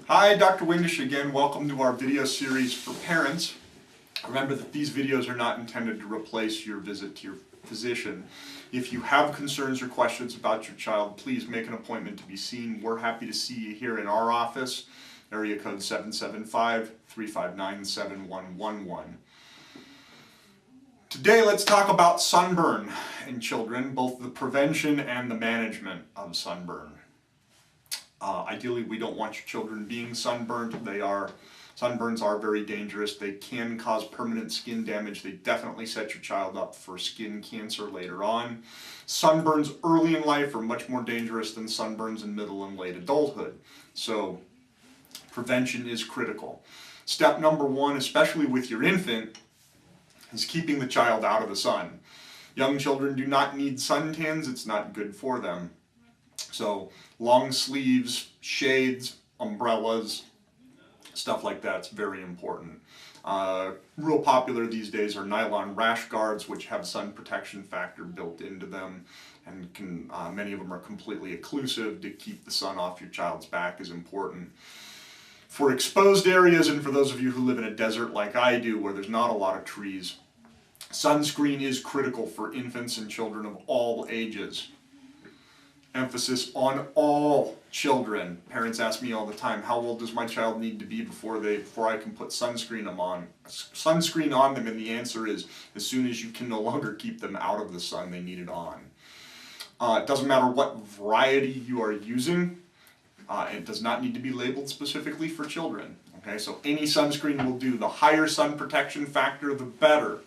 Hi, Dr. Windisch again. Welcome to our video series for parents. Remember that these videos are not intended to replace your visit to your physician. If you have concerns or questions about your child, please make an appointment to be seen. We're happy to see you here in our office, area code 775-359-7111. Today let's talk about sunburn in children, both the prevention and the management of sunburn. Ideally, we don't want your children being sunburned. Sunburns are very dangerous. They can cause permanent skin damage. They definitely set your child up for skin cancer later on. Sunburns early in life are much more dangerous than sunburns in middle and late adulthood. So prevention is critical. Step number one, especially with your infant, is keeping the child out of the sun. Young children do not need suntans. It's not good for them. So long sleeves, shades, umbrellas, stuff like that's very important. Real popular these days are nylon rash guards, which have sun protection factor built into them, and many of them are completely occlusive. To keep the sun off your child's back is important. For exposed areas, and for those of you who live in a desert like I do, where there's not a lot of trees, sunscreen is critical for infants and children of all ages. Emphasis on all children. Parents ask me all the time, how old does my child need to be before I can put sunscreen on them? And the answer is, as soon as you can no longer keep them out of the sun, they need it on. It doesn't matter what variety you are using. It does not need to be labeled specifically for children. Okay, so any sunscreen will do. The higher sun protection factor, the better.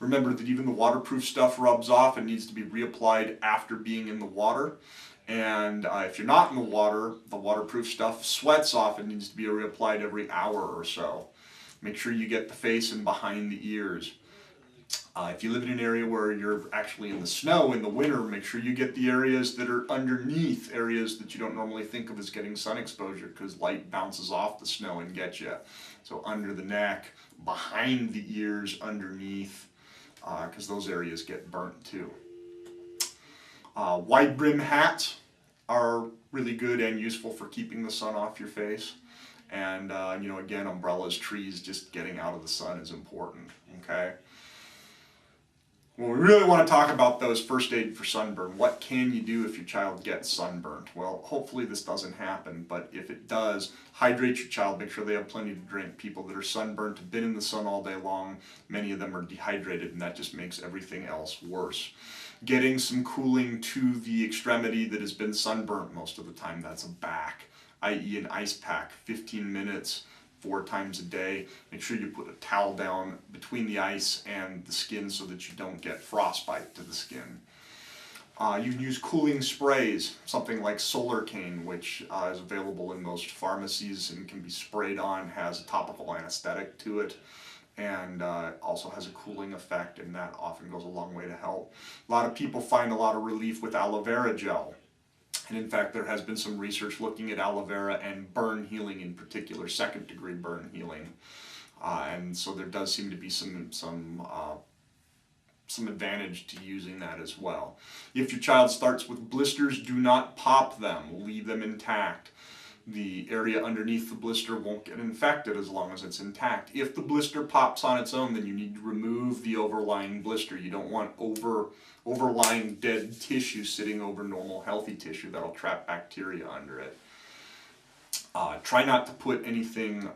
Remember that even the waterproof stuff rubs off and needs to be reapplied after being in the water. And if you're not in the waterproof stuff sweats off and needs to be reapplied every hour or so. Make sure you get the face and behind the ears. If you live in an area where you're actually in the snow in the winter, make sure you get the areas that are underneath, areas that you don't normally think of as getting sun exposure, because light bounces off the snow and gets you. So under the neck, behind the ears, underneath, because those areas get burnt too. Wide brim hats are really good and useful for keeping the sun off your face. And again, umbrellas, trees, just getting out of the sun is important. Okay. Well, we really want to talk about those first aid for sunburn. What can you do if your child gets sunburned? Well, hopefully this doesn't happen, but if it does, hydrate your child. Make sure they have plenty to drink. People that are sunburned have been in the sun all day long. Many of them are dehydrated, and that just makes everything else worse. Getting some cooling to the extremity that has been sunburnt most of the time, that's a back, i.e. an ice pack, 15 minutes, 4 times a day. Make sure you put a towel down between the ice and the skin so that you don't get frostbite to the skin. You can use cooling sprays, something like Solar Cane, which is available in most pharmacies and can be sprayed on, has a topical anesthetic to it, and also has a cooling effect, and that often goes a long way to help. A lot of people find a lot of relief with aloe vera gel. And in fact, there has been some research looking at aloe vera and burn healing in particular, second degree burn healing. And so there does seem to be some advantage to using that as well. If your child starts with blisters, do not pop them, leave them intact. The area underneath the blister won't get infected as long as it's intact. If the blister pops on its own, then you need to remove the overlying blister. You don't want overlying dead tissue sitting over normal healthy tissue. That'll trap bacteria under it. Try not to put anything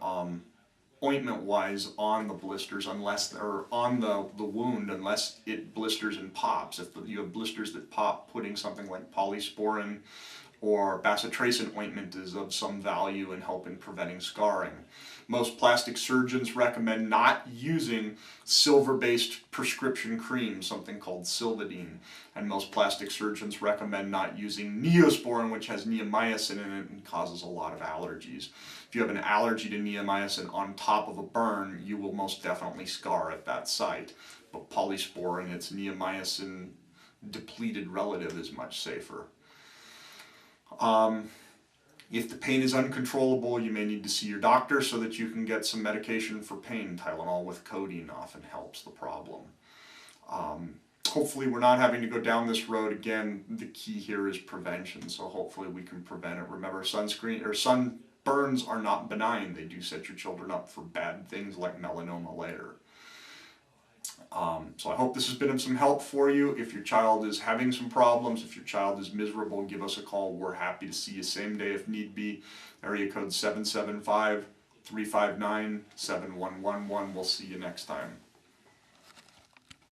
ointment-wise on the blisters or on the wound unless it blisters and pops. If you have blisters that pop, putting something like polysporin or bacitracin ointment is of some value in helping preventing scarring. Most plastic surgeons recommend not using silver-based prescription cream, something called Silvadene, and most plastic surgeons recommend not using Neosporin, which has neomycin in it and causes a lot of allergies. If you have an allergy to neomycin on top of a burn, you will most definitely scar at that site. But polysporin, its neomycin depleted relative, is much safer. If the pain is uncontrollable, you may need to see your doctor so that you can get some medication for pain. Tylenol with codeine often helps the problem. Hopefully we're not having to go down this road again. The key here is prevention, so hopefully we can prevent it. Remember, sunscreen or sun burns are not benign. They do set your children up for bad things like melanoma later. So I hope this has been of some help for you. If your child is having some problems, if your child is miserable, give us a call. We're happy to see you same day if need be. Area code 775-359-7111. We'll see you next time.